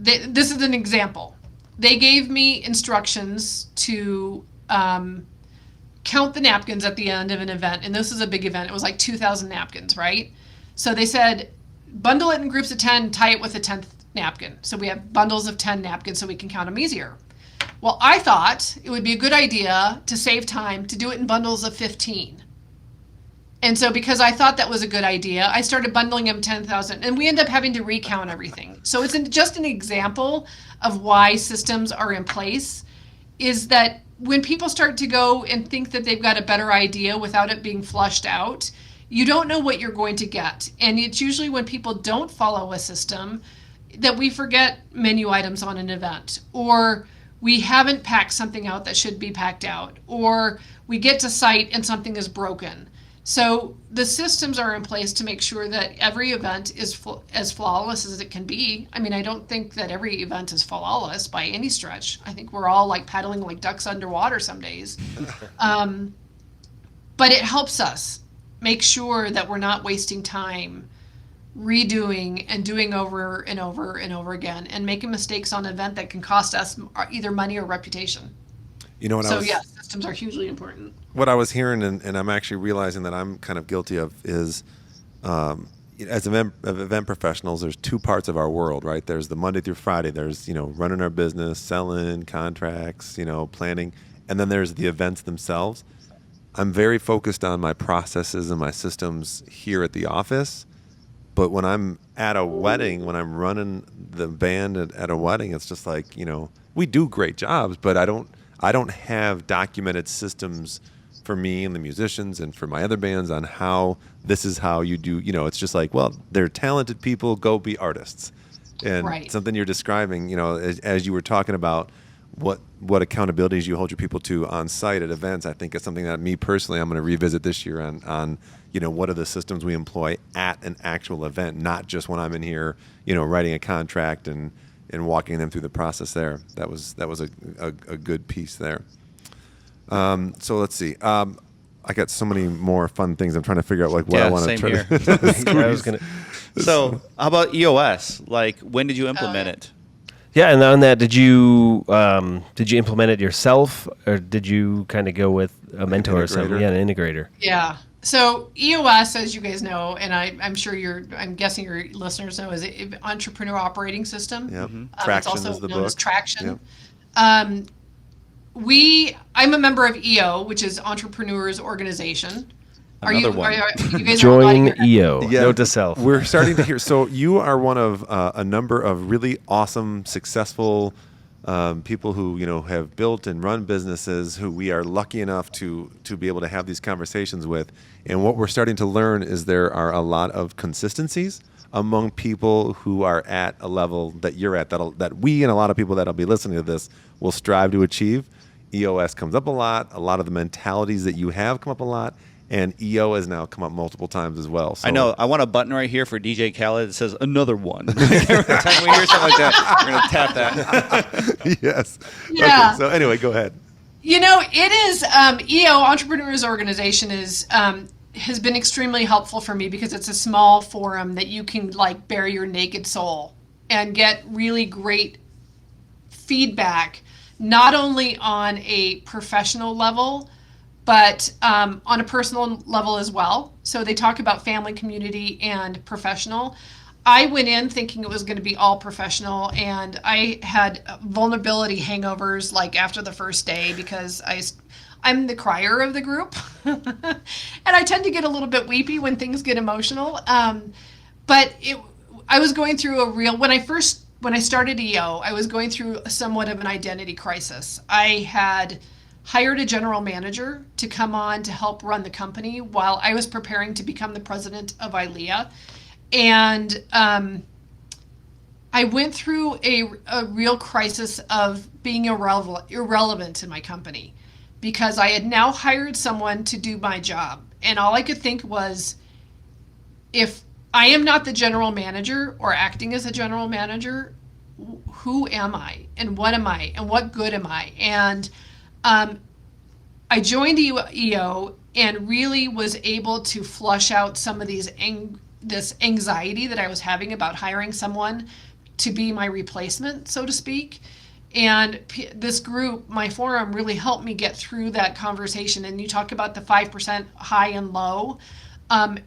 this is an example. They gave me instructions to count the napkins at the end of an event. And this is a big event. It was like 2,000 napkins, right? So they said, bundle it in groups of 10, tie it with a 10th napkin. So we have bundles of 10 napkins so we can count them easier. Well, I thought it would be a good idea to save time to do it in bundles of 15. And so because I thought that was a good idea, I started bundling them 10,000 and we end up having to recount everything. So it's just an example of why systems are in place, is that when people start to go and think that they've got a better idea without it being flushed out, you don't know what you're going to get. And it's usually when people don't follow a system that we forget menu items on an event, or we haven't packed something out that should be packed out, or we get to site and something is broken. So the systems are in place to make sure that every event is as flawless as it can be. I mean, I don't think that every event is flawless by any stretch. I think we're all like paddling like ducks underwater some days. But it helps us make sure that we're not wasting time redoing and doing over and over and over again and making mistakes on an event that can cost us either money or reputation.
You know what
yes, systems are hugely important.
What I was hearing, and I'm actually realizing that I'm kind of guilty of, is as event professionals, there's two parts of our world, right? There's the Monday through Friday. There's, running our business, selling, contracts, planning. And then there's the events themselves. I'm very focused on my processes and my systems here at the office. But when I'm at a wedding, when I'm running the band at a wedding, it's just like, we do great jobs, but I don't have documented systems for me and the musicians and for my other bands on how this is how you do, it's just like, well, they're talented people, go be artists. And
right.
Something you're describing, as you were talking about what accountabilities you hold your people to on site at events, I think it's something that me personally, I'm going to revisit this year on what are the systems we employ at an actual event, not just when I'm in here, writing a contract and walking them through the process there. That was a good piece there. So let's see. I got so many more fun things. I'm trying to figure out what I want to try
here.
to
So how about EOS? Like, when did you implement it?
Yeah, and on that, did you implement it yourself, or did you kind of go with a mentor or something? Yeah, an integrator.
Yeah. So EOS, as you guys know, and I'm guessing your listeners know, is an entrepreneur operating system.
Yep.
Traction it's also
is the
known
book.
As Traction.
Yep.
I'm a member of EO, which is Entrepreneurs Organization. Are you guys
join EO?
Yeah,
Note to self.
We're starting to hear. So you are one of a number of really awesome, successful people who have built and run businesses who we are lucky enough to be able to have these conversations with. And what we're starting to learn is there are a lot of consistencies among people who are at a level that you're at, that we and a lot of people that'll be listening to this will strive to achieve. EOS comes up a lot. A lot of the mentalities that you have come up a lot. And EO has now come up multiple times as well. So
I know. I want a button right here for DJ Khaled that says another one. Every time we hear something like that, we're going to tap that.
Yes.
Yeah.
Okay, so anyway, go ahead.
It is EO Entrepreneurs Organization has been extremely helpful for me because it's a small forum that you can like bare your naked soul and get really great feedback, not only on a professional level, but on a personal level as well. So they talk about family, community, and professional. I went in thinking it was going to be all professional, and I had vulnerability hangovers like after the first day because I'm the crier of the group, and I tend to get a little bit weepy when things get emotional. But I was going through when I started EO, I was going through somewhat of an identity crisis. I had hired a general manager to come on to help run the company while I was preparing to become the president of ILEA. And I went through a real crisis of being irrelevant in my company because I had now hired someone to do my job. And all I could think was, if I am not the general manager or acting as a general manager, who am I and what am I and what good am I? And I joined EO and really was able to flush out some of this anxiety that I was having about hiring someone to be my replacement, so to speak. And this group, my forum, really helped me get through that conversation. And you talk about the 5% high and low. And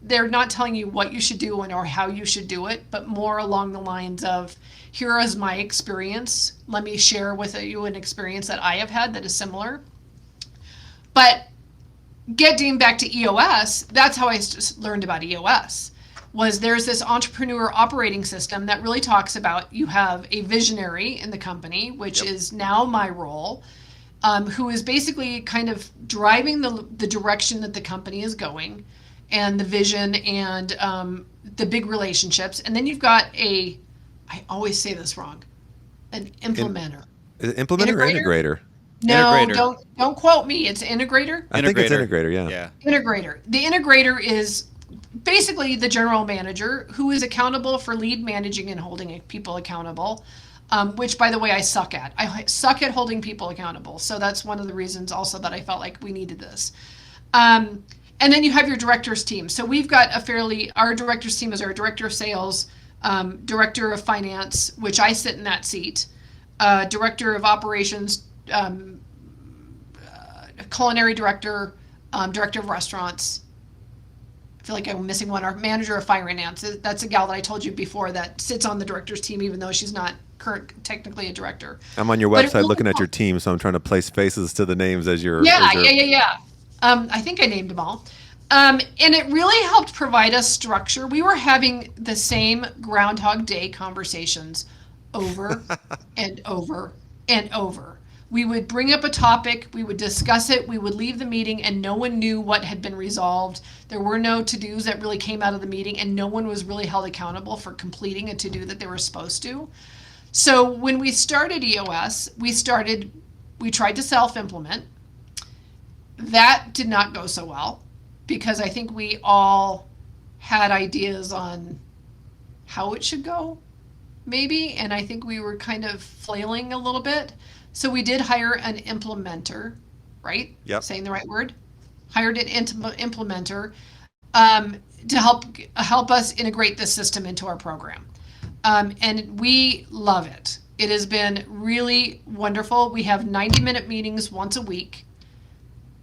they're not telling you what you should do or how you should do it, but more along the lines of, here is my experience. Let me share with you an experience that I have had that is similar. But getting back to EOS, that's how I learned about EOS. There's this entrepreneur operating system that really talks about, you have a visionary in the company, which is now my role, who is basically kind of driving the direction that the company is going and the vision and the big relationships. And then you've got I always say this wrong, an implementer.
Is it implementer or integrator?
No,
Integrator.
don't quote me. It's integrator.
I think it's integrator, yeah.
Integrator. The integrator is basically the general manager who is accountable for lead managing and holding people accountable, which, by the way, I suck at. I suck at holding people accountable. So that's one of the reasons also that I felt like we needed this. And then you have your director's team. So we've got our director's team is our director of sales, director of finance, which I sit in that seat, director of operations, culinary director, director of restaurants. I feel like I'm missing one. Our manager of finance. That's a gal that I told you before that sits on the director's team, even though she's not technically a director.
I'm on your website looking at your team, so I'm trying to place faces to the names as your.
Yeah. I think I named them all. And it really helped provide us structure. We were having the same Groundhog Day conversations over and over and over. We would bring up a topic, we would discuss it, we would leave the meeting, and no one knew what had been resolved. There were no to-dos that really came out of the meeting, and no one was really held accountable for completing a to-do that they were supposed to. So when we started EOS, we tried to self-implement. That did not go so well, because I think we all had ideas on how it should go, maybe, and I think we were kind of flailing a little bit. So we did hire an implementer, right?
Yep.
Saying the right word? Hired an implementer to help us integrate this system into our program. And we love it. It has been really wonderful. We have 90-minute meetings once a week,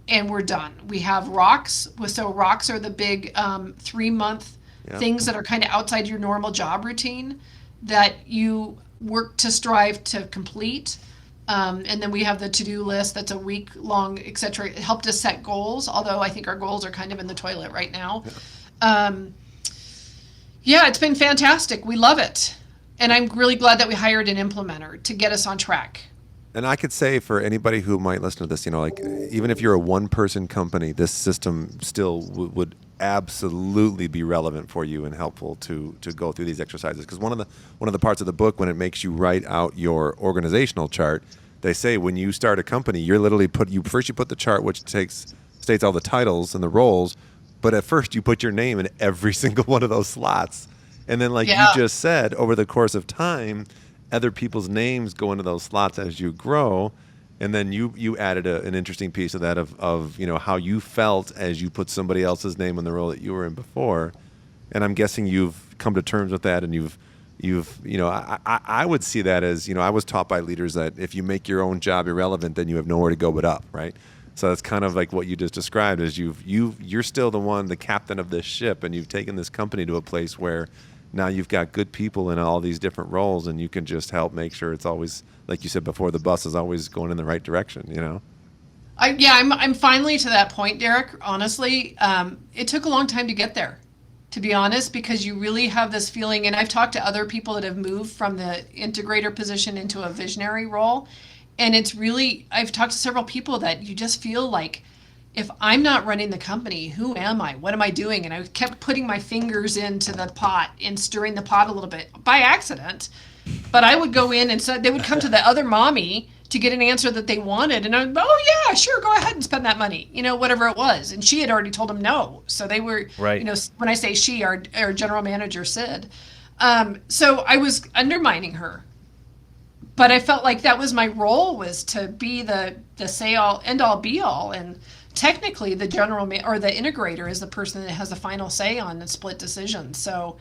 and we're done. We have rocks. So rocks are the big 3-month things that are kind of outside your normal job routine that you work to strive to complete. And then we have the to-do list that's a week long, et cetera. It helped us set goals, although I think our goals are kind of in the toilet right now. It's been fantastic. We love it. And I'm really glad that we hired an implementer to get us on track.
And I could say for anybody who might listen to this, even if you're a one-person company, this system still would absolutely be relevant for you and helpful to go through these exercises. Because one of the parts of the book, when it makes you write out your organizational chart, they say when you start a company, you're literally you put the chart, which takes states all the titles and the roles, but at first you put your name in every single one of those slots. And then, like you just said, over the course of time, other people's names go into those slots as you grow. And then you added an interesting piece of that of how you felt as you put somebody else's name in the role that you were in before. And I'm guessing you've come to terms with that, and you've I would see that as, I was taught by leaders that if you make your own job irrelevant, then you have nowhere to go but up, right? So that's kind of like what you just described, is you're still the captain of this ship, and you've taken this company to a place where now you've got good people in all these different roles, and you can just help make sure it's always, like you said before, the bus is always going in the right direction,
I'm finally to that point, Derek. Honestly, it took a long time to get there, to be honest, because you really have this feeling, and I've talked to other people that have moved from the integrator position into a visionary role, and I've talked to several people that you just feel like, if I'm not running the company, who am I? What am I doing? And I kept putting my fingers into the pot and stirring the pot a little bit by accident. But I would go in, and so they would come to the other mommy to get an answer that they wanted. And I would, oh yeah, sure, go ahead and spend that money, whatever it was. And she had already told them no. So they were,
right.
When I say she, our general manager, Sid. So I was undermining her. But I felt like that was my role, was to be the say all, end all, be all. And technically the or the integrator is the person that has the final say on the split decisions. So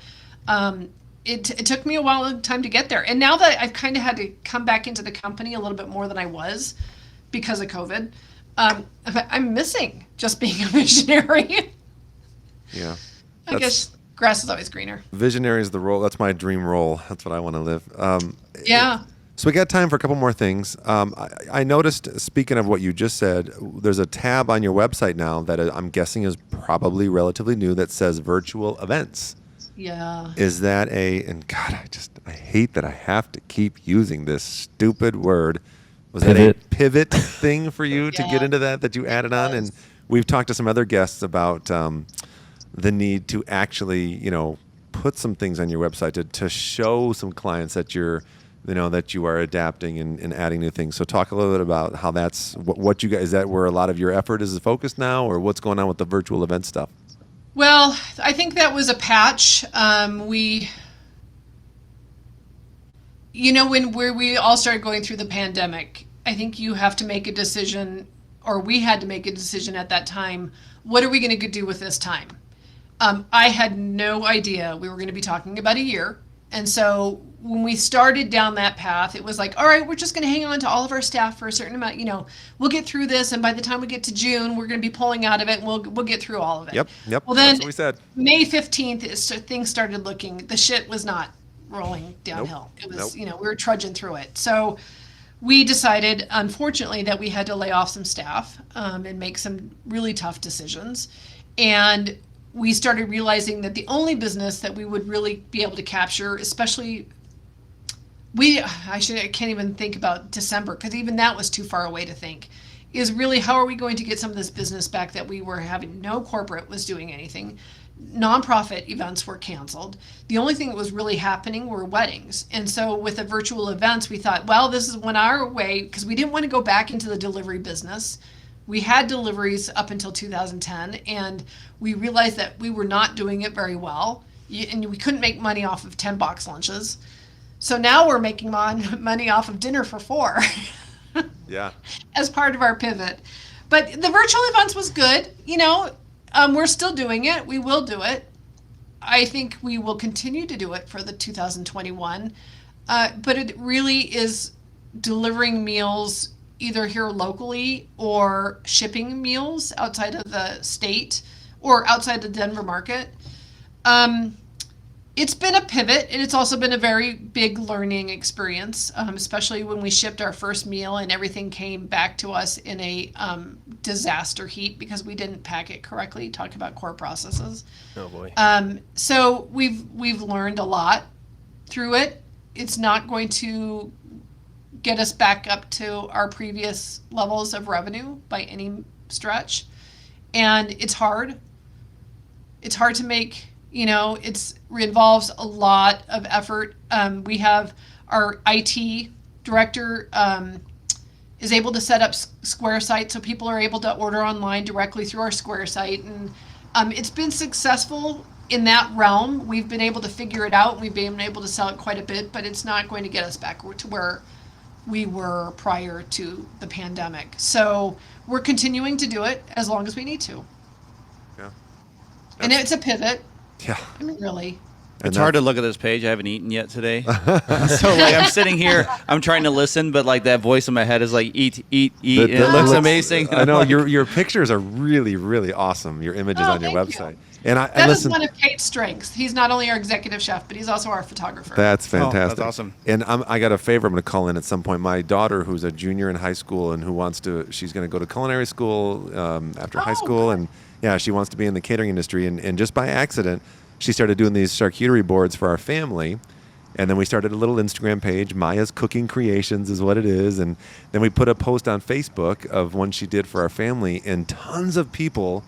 it took me a long time to get there. And now that I've kind of had to come back into the company a little bit more than I was because of COVID, I'm missing just being a visionary.
Yeah.
I guess grass is always greener.
Visionary is the role. That's my dream role. That's what I want to live.
Yeah.
So we got time for a couple more things. I noticed, speaking of what you just said, there's a tab on your website now that I'm guessing is probably relatively new that says virtual events.
Yeah.
Is that and God, I hate that I have to keep using this stupid word. Was that a pivot thing for you to get into that you added on? And we've talked to some other guests about the need to actually, put some things on your website to show some clients that that you are adapting and adding new things. So talk a little bit about how that's what you guys, is that where a lot of your effort is focused now, or what's going on with the virtual event stuff?
Well, I think that was a patch. When we all started going through the pandemic, I think you have to make a decision, or we had to make a decision at that time. What are we going to do with this time? I had no idea we were going to be talking about a year. And so when we started down that path, it was like, all right, we're just going to hang on to all of our staff for a certain amount. We'll get through this. And by the time we get to June, we're going to be pulling out of it. And we'll get through all of it.
Yep.
Well, then
that's what we said.
May 15th, things started the shit was not rolling downhill.
Nope.
It was, we were trudging through it. So we decided, unfortunately, that we had to lay off some staff and make some really tough decisions. And we started realizing that the only business that we would really be able to capture, especially I can't even think about December, because even that was too far away to think, is really how are we going to get some of this business back that we were having? No corporate was doing anything. Nonprofit events were canceled. The only thing that was really happening were weddings. And so with the virtual events, we thought, well, this is our way, because we didn't want to go back into the delivery business. We had deliveries up until 2010, and we realized that we were not doing it very well, and we couldn't make money off of 10 box lunches. So now we're making money off of dinner for 4.
Yeah.
As part of our pivot. But the virtual events was good. We're still doing it. We will do it. I think we will continue to do it for the 2021. But it really is delivering meals either here locally or shipping meals outside of the state or outside the Denver market. It's been a pivot, and it's also been a very big learning experience, especially when we shipped our first meal and everything came back to us in a disaster heat because we didn't pack it correctly. Talk about core processes.
Oh boy.
So we've learned a lot through it. It's not going to get us back up to our previous levels of revenue by any stretch. And it's hard. It's hard to make, it involves a lot of effort. We have our IT director is able to set up Square site so people are able to order online directly through our Square site. And it's been successful in that realm. We've been able to figure it out. We've been able to sell it quite a bit, but it's not going to get us back to where we were prior to the pandemic. So we're continuing to do it as long as we need to.
Yeah.
And it's a pivot.
Yeah.
I mean, really.
It's hard to look at this page. I haven't eaten yet today. So like I'm sitting here, I'm trying to listen, but like that voice in my head is like eat. And it looks amazing.
I know your pictures are really, really awesome. Your images on your website.
You.
And
that is one of Cade's strengths. He's not only our executive chef, but he's also our photographer.
That's fantastic.
Oh, that's awesome.
And I got a favor I'm going to call in at some point. My daughter, who's a junior in high school and she's going to go to culinary school after high school.
Good.
And yeah, she wants to be in the catering industry. And just by accident, she started doing these charcuterie boards for our family. And then we started a little Instagram page. Maya's Cooking Creations is what it is. And then we put a post on Facebook of one she did for our family. And tons of people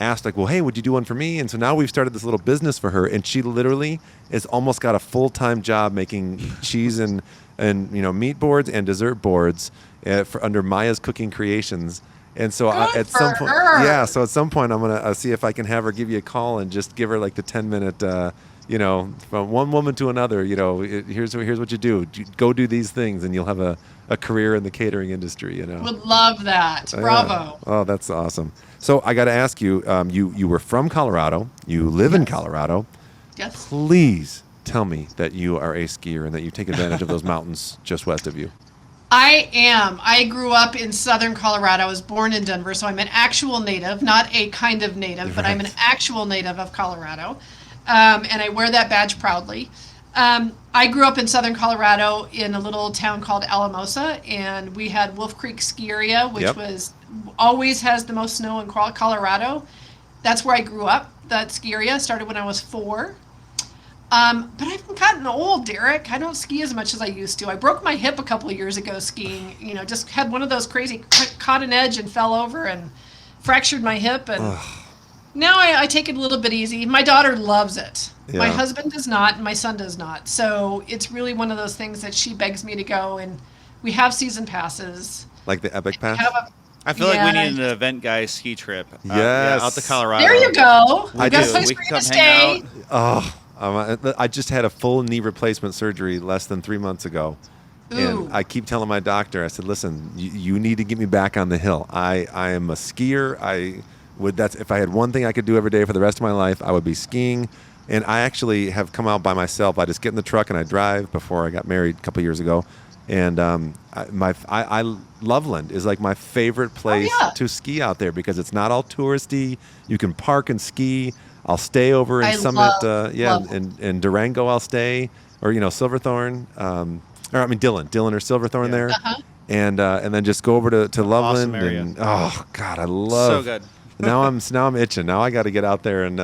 asked, like, well, hey, would you do one for me? And so now we've started this little business for her. And she literally has almost got a full-time job making cheese and meat boards and dessert boards under Maya's Cooking Creations. And so at some point, so at some point I'm gonna see if I can have her give you a call and just give her like the 10-minute, from one woman to another. Here's what you do. Go do these things, and you'll have a career in the catering industry.
Would love that. Bravo.
Yeah. Oh, that's awesome. So I got to ask you, you were from Colorado. You live in Colorado.
Yes.
Please tell me that you are a skier and that you take advantage of those mountains just west of you.
I am. I grew up in southern Colorado. I was born in Denver, so I'm an actual native, not a kind of native, but I'm an actual native of Colorado, and I wear that badge proudly. I grew up in southern Colorado in a little town called Alamosa, and we had Wolf Creek Ski Area, which always has the most snow in Colorado. That's where I grew up. That ski area started when I was 4. But I've gotten old, Derek. I don't ski as much as I used to. I broke my hip a couple of years ago skiing. Just had one of those crazy, caught an edge and fell over and fractured my hip. And now I take it a little bit easy. My daughter loves it. Yeah. My husband does not, and my son does not. So it's really one of those things that she begs me to go. And we have season passes.
Like the Epic Pass?
I feel like we need an event guy ski trip.
Yes.
Out to Colorado.
There you go.
I
got
do.
a place
We
for
can
you to
come hang
stay.
out.
I just had a full knee replacement surgery less than 3 months ago.
Ooh.
And I keep telling my doctor, I said, listen, you need to get me back on the hill. I am a skier. If I had one thing I could do every day for the rest of my life, I would be skiing. And I actually have come out by myself. I just get in the truck and I drive before I got married a couple years ago. And Loveland is like my favorite place to ski out there because it's not all touristy. You can park and ski. I'll stay over in Summit, in Durango. I'll stay, or Silverthorne, Dillon or Silverthorne there, and then just go over to Loveland.
Awesome area.
And oh God, I love.
So good.
Now I'm itching. Now I got to get out there and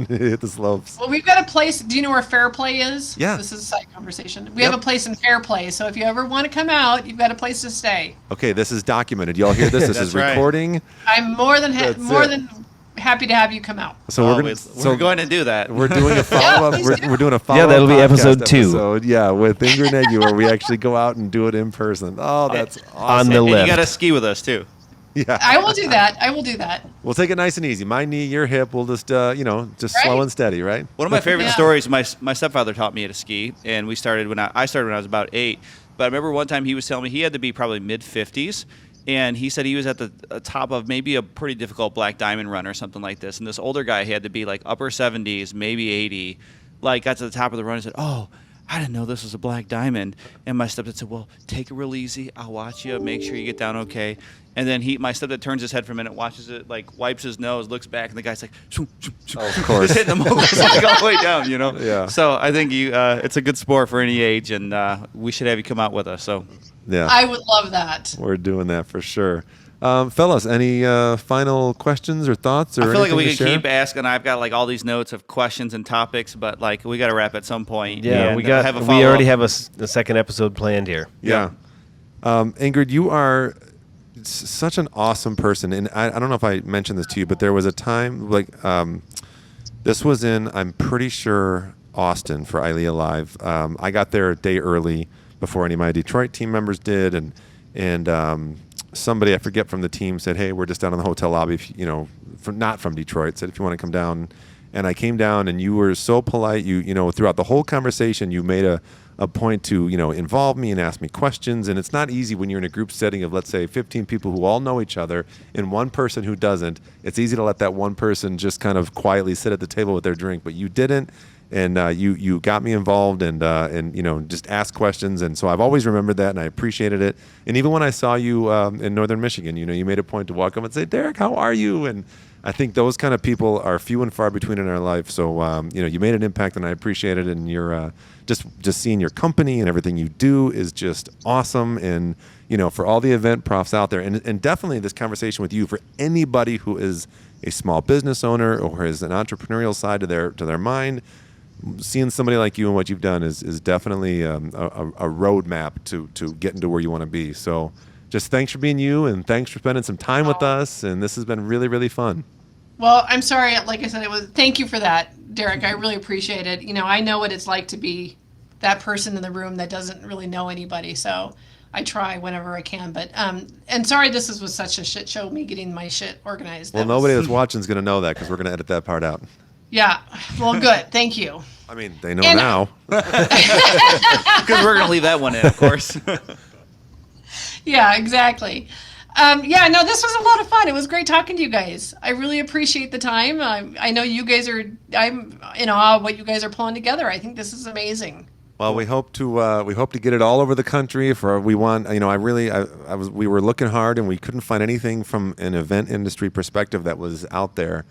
hit the slopes.
Well, we've got a place. Do you know where Fairplay is?
Yeah.
This is a side conversation. We have a place in Fairplay, so if you ever want to come out, you've got a place to stay.
Okay, this is documented. Y'all hear this? This is recording.
I'm more than happy to have you come out.
So we're
going to do that.
We're doing a follow-up. We're doing a follow-up.
Yeah, that'll be episode 2.
Yeah, with Ingrid Nagy, where we actually go out and do it in person. Oh, that's awesome.
On the
And
lift.
you got to ski with us too.
Yeah.
I will do that.
We'll take it nice and easy. My knee, your hip. We'll just, slow and steady, right?
One of my favorite stories. My stepfather taught me how to ski, and we started when I was about 8. But I remember one time he was telling me he had to be probably mid-50s. And he said he was at the top of maybe a pretty difficult black diamond run or something like this. And this older guy, he had to be like upper 70s, maybe 80, like got to the top of the run and said, oh, I didn't know this was a black diamond. And my stepdad said, well, take it real easy. I'll watch you. Make sure you get down okay. And then my stepdad turns his head for a minute, watches it, like wipes his nose, looks back, and the guy's like, shoo, shoo, shoo.
Oh, of course.
Just hitting the moguls like all the way down,
Yeah.
So I think it's a good sport for any age, and we should have you come out with us. So.
Yeah.
I would love that.
We're doing that for sure. Fellas, any final questions or thoughts? Or
I feel like we
could
could keep asking. I've got like all these notes of questions and topics, but like we got to wrap at some point.
Yeah,
and
we already have a second episode planned here.
Yeah. Ingrid, you are such an awesome person. And I don't know if I mentioned this to you, but there was a time this was in, I'm pretty sure, Austin for ILEA Live. I got there a day early before any of my Detroit team members did. And and somebody, I forget, from the team said, "Hey, we're just down in the hotel lobby, if, not from Detroit, said if you want to come down." And I came down, and you were so polite. You throughout the whole conversation, you made a point to involve me and ask me questions. And it's not easy when you're in a group setting of, let's say, 15 people who all know each other and one person who doesn't. It's easy to let that one person just kind of quietly sit at the table with their drink, but you didn't. And you got me involved and just asked questions. And so I've always remembered that, and I appreciated it. And even when I saw you in Northern Michigan, you made a point to walk up and say, "Derek, how are you?" And I think those kind of people are few and far between in our life. So you made an impact, and I appreciate it. And you're just seeing your company and everything you do is just awesome. And for all the event profs out there, and definitely this conversation with you, for anybody who is a small business owner or has an entrepreneurial side to their mind. Seeing somebody like you and what you've done is definitely a roadmap to getting to where you want to be. So just thanks for being you, and thanks for spending some time with us. And this has been really, really fun.
Well, I'm sorry. Like I said, thank you for that, Derek. I really appreciate it. I know what it's like to be that person in the room that doesn't really know anybody. So I try whenever I can. But and sorry, this was such a shit show, me getting my shit organized.
Well, nobody that's watching is going to know that, because we're going to edit that part out.
Yeah. Well, good. Thank you.
I mean, they know now.
Because we're going to leave that one in, of course.
Yeah, exactly. No, this was a lot of fun. It was great talking to you guys. I really appreciate the time. I know you guys I'm in awe of what you guys are pulling together. I think this is amazing.
Well, we hope to get it all over the country. We were looking hard, and we couldn't find anything from an event industry perspective that was out there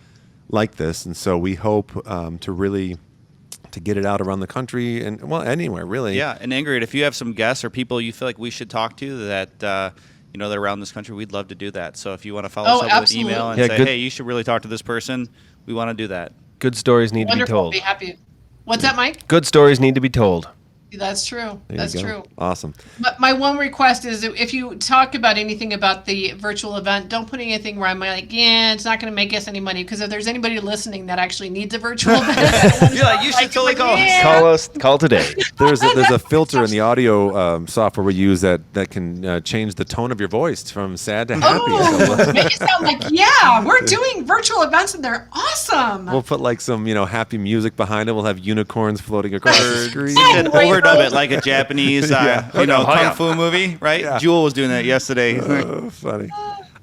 like this. And so we hope to get it out around the country and, well, anywhere really.
Yeah, and Ingrid, if you have some guests or people you feel like we should talk to that that are around this country, we'd love to do that. So if you want to follow us up with an email and say, "Hey, you should really talk to this person," we want to do that.
Good stories need to be told.
Be happy. What's that, Mike?
Good stories need to be told.
That's true. That's true.
Awesome.
But my one request is, if you talk about anything about the virtual event, don't put anything where I'm like, yeah, it's not going to make us any money. Because if there's anybody listening that actually needs a virtual event,
you should totally call us.
Yeah.
Call us. Call today.
There's a filter in the audio software we use that can change the tone of your voice from sad to happy.
Oh, make it sound like, yeah, we're doing virtual events and they're awesome.
We'll put like some happy music behind it. We'll have unicorns floating across the screen.
Overdub it like a Japanese kung fu movie, right? Yeah. Jewel was doing that yesterday.
Funny.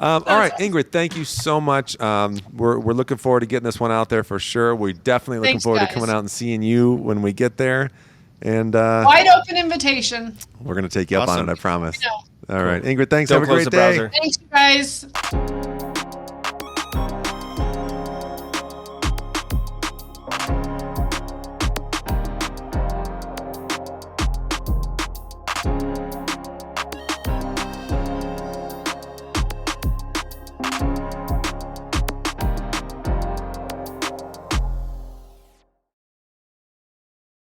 All right, Ingrid, thank you so much. We're looking forward to getting this one out there for sure. We're definitely looking forward to coming out and seeing you when we get there. And
wide open invitation.
We're going to take you up on it, I promise. All right, Ingrid, thanks. Have a great day.
Thanks, you guys.